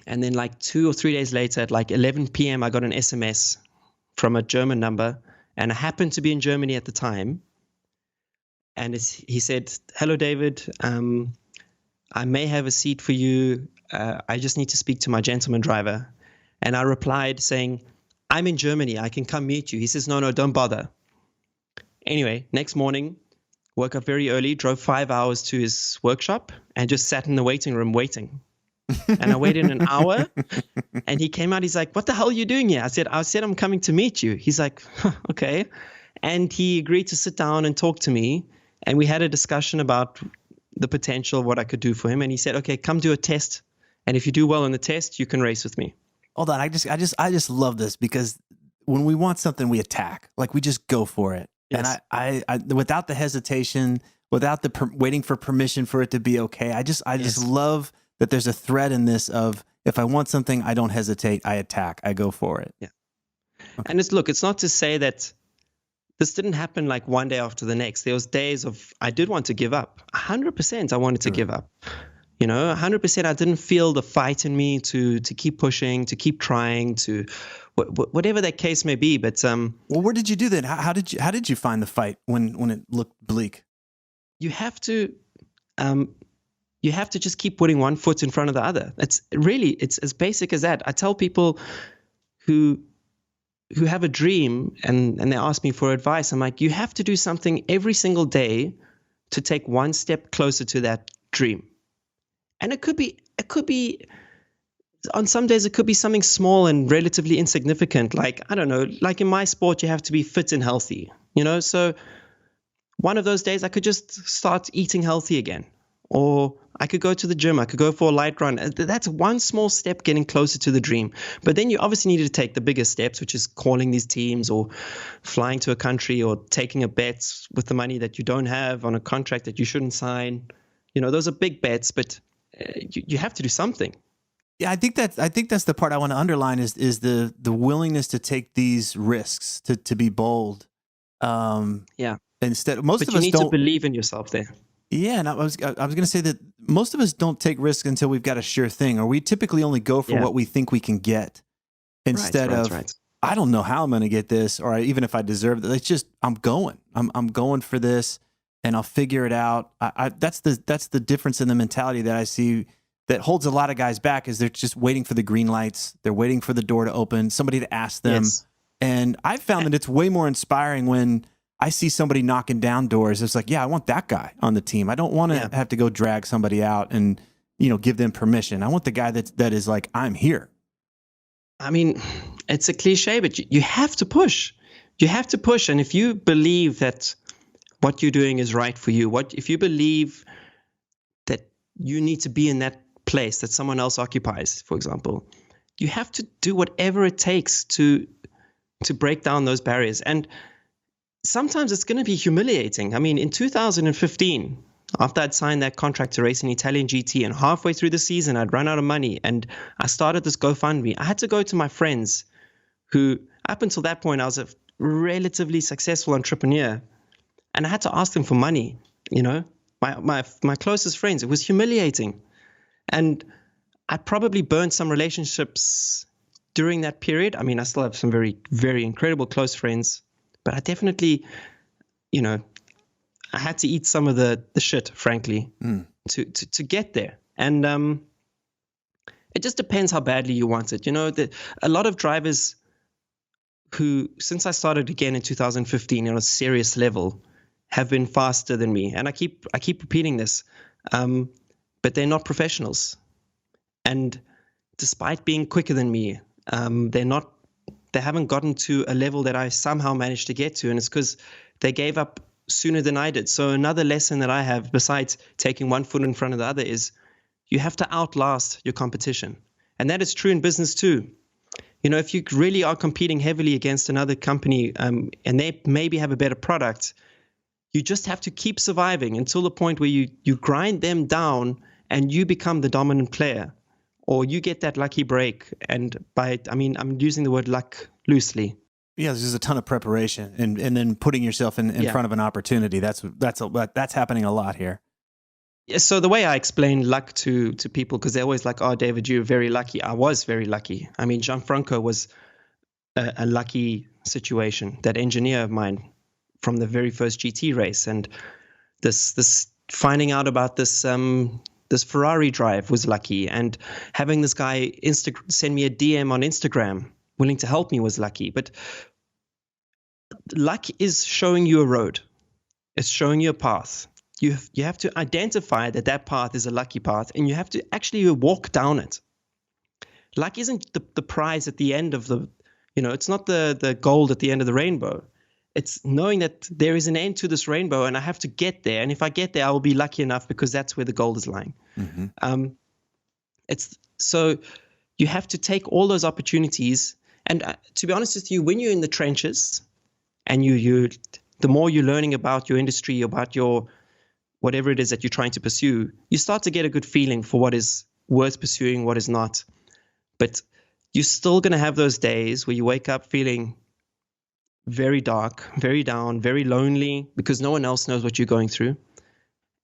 And then like 2 or 3 days later at like 11 p.m., I got an SMS from a German number, and I happened to be in Germany at the time. And he said, hello, David. I may have a seat for you. I just need to speak to my gentleman driver. And I replied saying, I'm in Germany. I can come meet you. He says, no, don't bother. Anyway, next morning, woke up very early, drove 5 hours to his workshop, and just sat in the waiting room waiting. And I waited an hour, and he came out. He's like, what the hell are you doing here? I said, I'm coming to meet you. He's like, okay. And he agreed to sit down and talk to me. And we had a discussion about the potential of what I could do for him. And he said, okay, come do a test. And if you do well on the test, you can race with me. Hold on. I just love this, because when we want something, we attack. Like, we just go for it. Yes. And I without the hesitation, without the waiting for permission for it to be okay. I just love that there's a thread in this of, if I want something, I don't hesitate. I attack. I go for it. Yeah. Okay. And it's not to say that this didn't happen like one day after the next. There was days of I did want to give up. 100% I wanted to give up. 100% I didn't feel the fight in me to keep pushing, to keep trying, to whatever that case may be. But well, where did you do that? How did you find the fight when it looked bleak? You have to just keep putting one foot in front of the other. It's as basic as that. I tell people who have a dream and they ask me for advice, I'm like, you have to do something every single day to take one step closer to that dream. And it could be on some days it could be something small and relatively insignificant. Like, I don't know, like in my sport, you have to be fit and healthy, so one of those days I could just start eating healthy again, or I could go to the gym. I could go for a light run. That's one small step getting closer to the dream. But then you obviously need to take the bigger steps, which is calling these teams or flying to a country or taking a bet with the money that you don't have on a contract that you shouldn't sign. Those are big bets, but you have to do something. Yeah, I think that's the part I want to underline is the willingness to take these risks, to be bold. Yeah. Instead, most but of you us need don't to believe in yourself there. Yeah, and I was going to say that most of us don't take risks until we've got a sure thing, or we typically only go for what we think we can get instead of I don't know how I'm going to get this, or even if I deserve it. It's just I'm going for this, and I'll figure it out. That's the difference in the mentality that I see that holds a lot of guys back. Is they're just waiting for the green lights, they're waiting for the door to open, somebody to ask them, and I've found that it's way more inspiring when I see somebody knocking down doors. It's like, yeah, I want that guy on the team. I don't want to have to go drag somebody out and, give them permission. I want the guy that is like, I'm here. I mean, it's a cliche, but you have to push. You have to push. And if you believe that what you're doing is right for you, if you believe that you need to be in that place that someone else occupies, for example, you have to do whatever it takes to break down those barriers. And sometimes it's going to be humiliating. I mean, in 2015, after I'd signed that contract to race an Italian GT, and halfway through the season, I'd run out of money, and I started this GoFundMe. I had to go to my friends who, up until that point, I was a relatively successful entrepreneur, and I had to ask them for money, my closest friends. It was humiliating. And I probably burned some relationships during that period. I mean, I still have some very, very incredible close friends. But I definitely, I had to eat some of the shit, frankly, to get there. And it just depends how badly you want it. A lot of drivers who, since I started again in 2015 on a serious level, have been faster than me. And I keep repeating this, but they're not professionals. And despite being quicker than me, they haven't gotten to a level that I somehow managed to get to. And it's because they gave up sooner than I did. So another lesson that I have, besides taking one foot in front of the other, is you have to outlast your competition. And that is true in business too. If you really are competing heavily against another company and they maybe have a better product, you just have to keep surviving until the point where you grind them down and you become the dominant player. Or you get that lucky break, and I'm using the word luck loosely. Yeah, there's just a ton of preparation, and then putting yourself in front of an opportunity. That's happening a lot here. Yeah. So the way I explain luck to people, because they're always like, "Oh, David, you're very lucky." I was very lucky. I mean, Gianfranco was a lucky situation. That engineer of mine from the very first GT race, and this finding out about this. This Ferrari drive was lucky, and having this guy send me a DM on Instagram willing to help me was lucky. But luck is showing you a road. It's showing you a path. You have to identify that path is a lucky path, and you have to actually walk down it. Luck isn't the prize at the end of it's not the gold at the end of the rainbow. It's knowing that there is an end to this rainbow and I have to get there. And if I get there, I will be lucky enough because that's where the gold is lying. Mm-hmm. So you have to take all those opportunities. And to be honest with you, when you're in the trenches and the more you're learning about your industry, about your whatever it is that you're trying to pursue, you start to get a good feeling for what is worth pursuing, what is not. But you're still going to have those days where you wake up feeling very dark, very down, very lonely, because no one else knows what you're going through.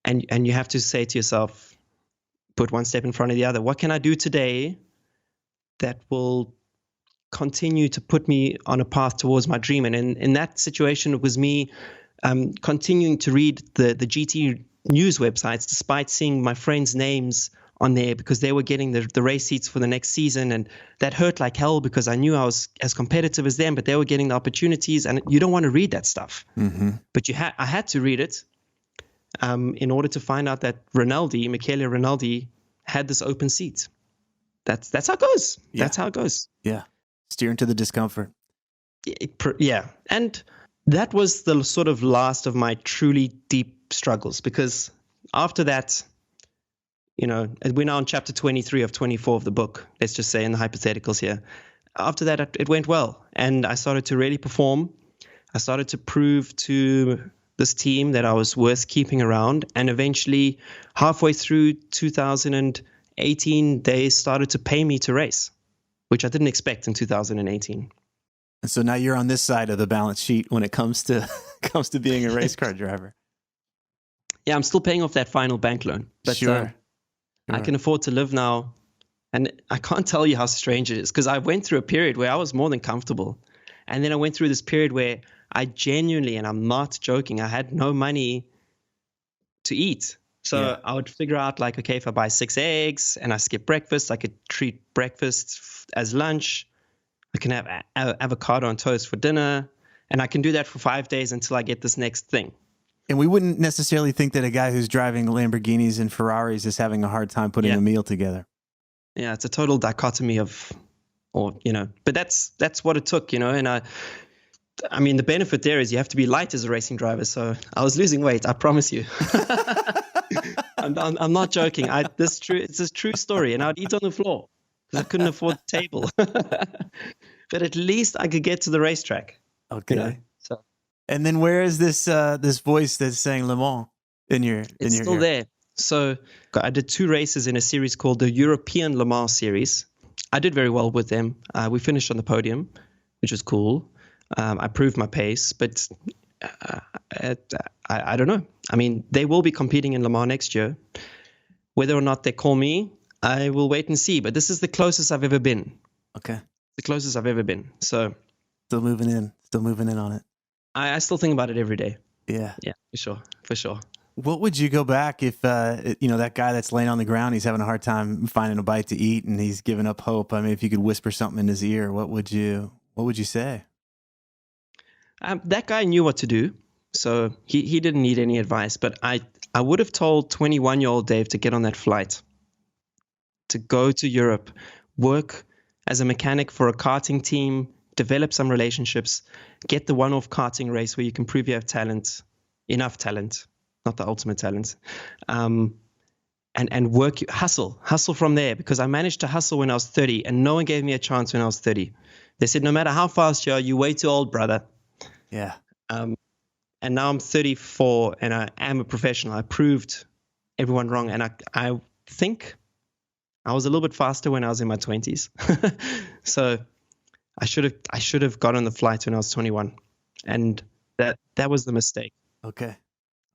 And you have to say to yourself, put one step in front of the other. What can I do today that will continue to put me on a path towards my dream? And in that situation, it was me continuing to read the GT news websites, despite seeing my friends' names on there, because they were getting the race seats for the next season. And that hurt like hell, because I knew I was as competitive as them, but they were getting the opportunities. And you don't want to read that stuff. Mm-hmm. But I had to read it in order to find out that Michele Rinaldi, had this open seat. That's how it goes. Yeah. That's how it goes. Yeah. Steer into the discomfort. Yeah. And that was the sort of last of my truly deep struggles, because after that, we're now on chapter 23 of 24 of the book, let's just say, in the hypotheticals here. After that, it went well, and I started to really perform. I started to prove to this team that I was worth keeping around, and eventually, halfway through 2018, they started to pay me to race, which I didn't expect in 2018. And so now you're on this side of the balance sheet when it comes to being a race car driver. Yeah, I'm still paying off that final bank loan, but sure. I can afford to live now. And I can't tell you how strange it is, because I went through a period where I was more than comfortable. And then I went through this period where I genuinely, and I'm not joking, I had no money to eat. So I would figure out, like, okay, if I buy 6 eggs and I skip breakfast, I could treat breakfast as lunch. I can have avocado on toast for dinner. And I can do that for 5 days until I get this next thing. And we wouldn't necessarily think that a guy who's driving Lamborghinis and Ferraris is having a hard time putting a meal together. Yeah, it's a total dichotomy but that's what it took, and I mean, the benefit there is you have to be light as a racing driver. So I was losing weight, I promise you. I'm not joking. It's a true story, and I'd eat on the floor because I couldn't afford the table. But at least I could get to the racetrack. Okay. So. And then where is this voice that's saying Le Mans in your? It's still ear? there. So I did 2 races in a series called the European Le Mans series. I did very well with them. We finished on the podium, which was cool. I proved my pace, but I don't know. I mean, they will be competing in Le Mans next year. Whether or not they call me, I will wait and see. But this is the closest I've ever been. Okay. The closest I've ever been. So still moving in on it. I still think about it every day. Yeah. Yeah, for sure. What would you go back if, that guy that's laying on the ground, he's having a hard time finding a bite to eat and he's giving up hope? I mean, if you could whisper something in his ear, what would you say? That guy knew what to do, so he didn't need any advice. But I would have told 21-year-old Dave to get on that flight, to go to Europe, work as a mechanic for a karting team, develop some relationships, get the one-off karting race where you can prove you have talent, enough talent, not the ultimate talent, and hustle from there, because I managed to hustle when I was 30, and no one gave me a chance when I was 30. They said, no matter how fast you are, you're way too old, brother. Yeah. And now I'm 34 and I am a professional. I proved everyone wrong. And I think I was a little bit faster when I was in my 20s. So I should have got on the flight when I was 21. And that was the mistake. Okay.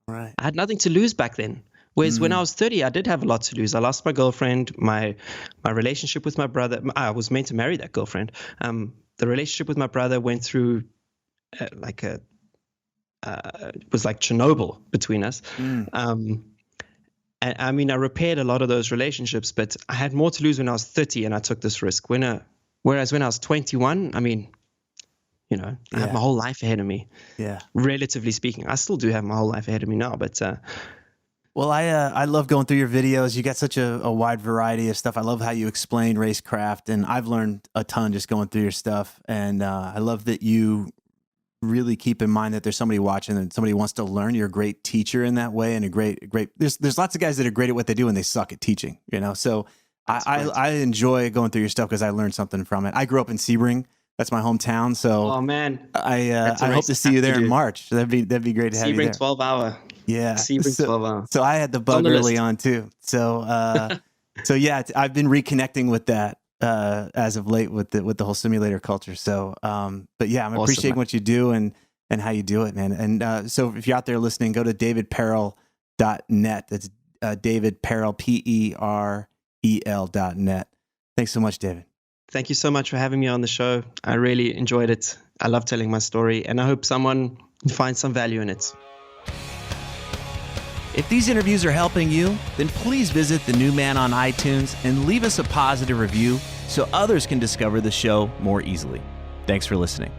All right. I had nothing to lose back then. Whereas when I was 30, I did have a lot to lose. I lost my girlfriend, my relationship with my brother. I was meant to marry that girlfriend. The relationship with my brother went through it was like Chernobyl between us. And I mean, I repaired a lot of those relationships, but I had more to lose when I was 30 and I took this risk. Whereas when I was 21, I mean, I have my whole life ahead of me. Yeah. Relatively speaking, I still do have my whole life ahead of me now, but well, I love going through your videos. You got such a wide variety of stuff. I love how you explain racecraft, and I've learned a ton just going through your stuff. And I love that you really keep in mind that there's somebody watching and somebody wants to learn. You're a great teacher in that way, and a great. There's lots of guys that are great at what they do and they suck at teaching. So I enjoy going through your stuff because I learned something from it. I grew up in Sebring. That's my hometown. So oh man, I hope to see you there in March. That'd be great to have you there. Sebring 12-hour. Yeah. Sebring 12-hour. So I had the bug early on too. So so yeah, I've been reconnecting with that as of late with the whole simulator culture. So, but yeah, I'm Awesome, appreciating man. what you do and how you do it, man. And so if you're out there listening, go to davidperel.net. That's David Perel, PEREL.net. Thanks so much, David. Thank you so much for having me on the show. I really enjoyed it. I love telling my story, and I hope someone finds some value in it. If these interviews are helping you, then please visit The New Man on iTunes and leave us a positive review so others can discover the show more easily. Thanks for listening.